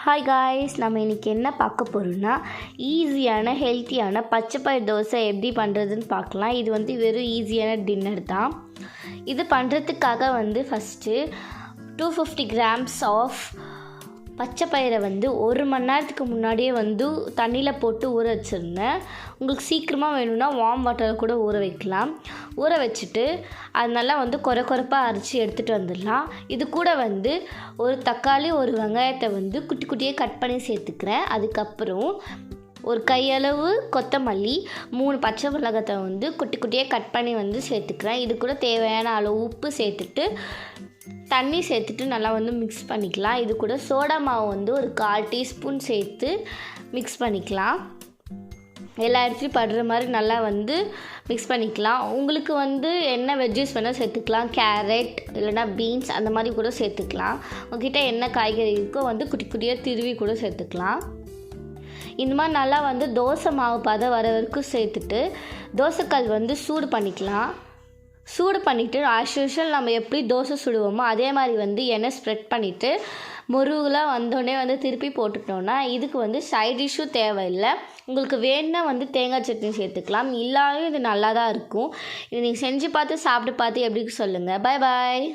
Hi guys, நம்ம இன்றைக்கி என்ன பார்க்க போகிறோம்னா ஈஸியான ஹெல்த்தியான பச்சைப்பயிறு தோசை எப்படி பண்ணுறதுன்னு பார்க்கலாம். இது வெறும் ஈஸியான டின்னர் தான். இது பண்ணுறதுக்காக ஃபஸ்ட்டு 250 grams ஆஃப் பச்சைப்பயிரை 1 மணி நேரத்துக்கு முன்னாடியே தண்ணியில் போட்டு ஊற வச்சுருந்தேன். உங்களுக்கு சீக்கிரமாக வேணும்னா வார்ம் வாட்டரில் கூட ஊற வைக்கலாம். ஊற வச்சுட்டு அது நல்லா கொரப்பாக அரைச்சி எடுத்துகிட்டு வந்துடலாம். இது கூட ஒரு தக்காளி ஒரு வெங்காயத்தை குட்டி குட்டியாக கட் பண்ணி சேர்த்துக்கிறேன். அதுக்கப்புறம் ஒரு கையளவு கொத்தமல்லி, 3 பச்சை மிளகாத்தை குட்டி குட்டியாக கட் பண்ணி சேர்த்துக்கிறேன். இது கூட தேவையான அளவு உப்பு சேர்த்துட்டு தண்ணி சேர்த்துட்டு நல்லா மிக்ஸ் பண்ணிக்கலாம். இது கூட சோடா மாவு ஒரு 1/4 டீஸ்பூன் சேர்த்து மிக்ஸ் பண்ணிக்கலாம். எல்லா இடத்துலையும் படுற மாதிரி நல்லா மிக்ஸ் பண்ணிக்கலாம். உங்களுக்கு என்ன வெஜ்ஜஸ் வேணால் சேர்த்துக்கலாம். கேரட் இல்லைனா பீன்ஸ் அந்த மாதிரி கூட சேர்த்துக்கலாம். உங்ககிட்ட என்ன காய்கறி இருக்கோ குட்டி குட்டியாக திருவி கூட சேர்த்துக்கலாம். இந்த மாதிரி நல்லா தோசை மாவு பதம் வர வரைக்கும் சேர்த்துட்டு தோசைக்கல் சூடு பண்ணிக்கலாம். சூடு பண்ணிவிட்டு ஆஸ் யூஷுவல் நம்ம எப்படி தோசை சுடுவோமோ அதே மாதிரி எண்ணெய் ஸ்ப்ரெட் பண்ணிவிட்டு முருகெலாம் வந்தோடனே திருப்பி போட்டுட்டோன்னா இதுக்கு சைட் டிஷ்ஷும் தேவையில்லை. உங்களுக்கு வேணுன்னா தேங்காய் சட்னி சேர்த்துக்கலாம். இல்லாமல் இது நல்லா தான் இருக்கும். இது நீங்கள் செஞ்சு பார்த்து சாப்பிட்டு பார்த்து எப்படி சொல்லுங்கள். பாய் பாய்.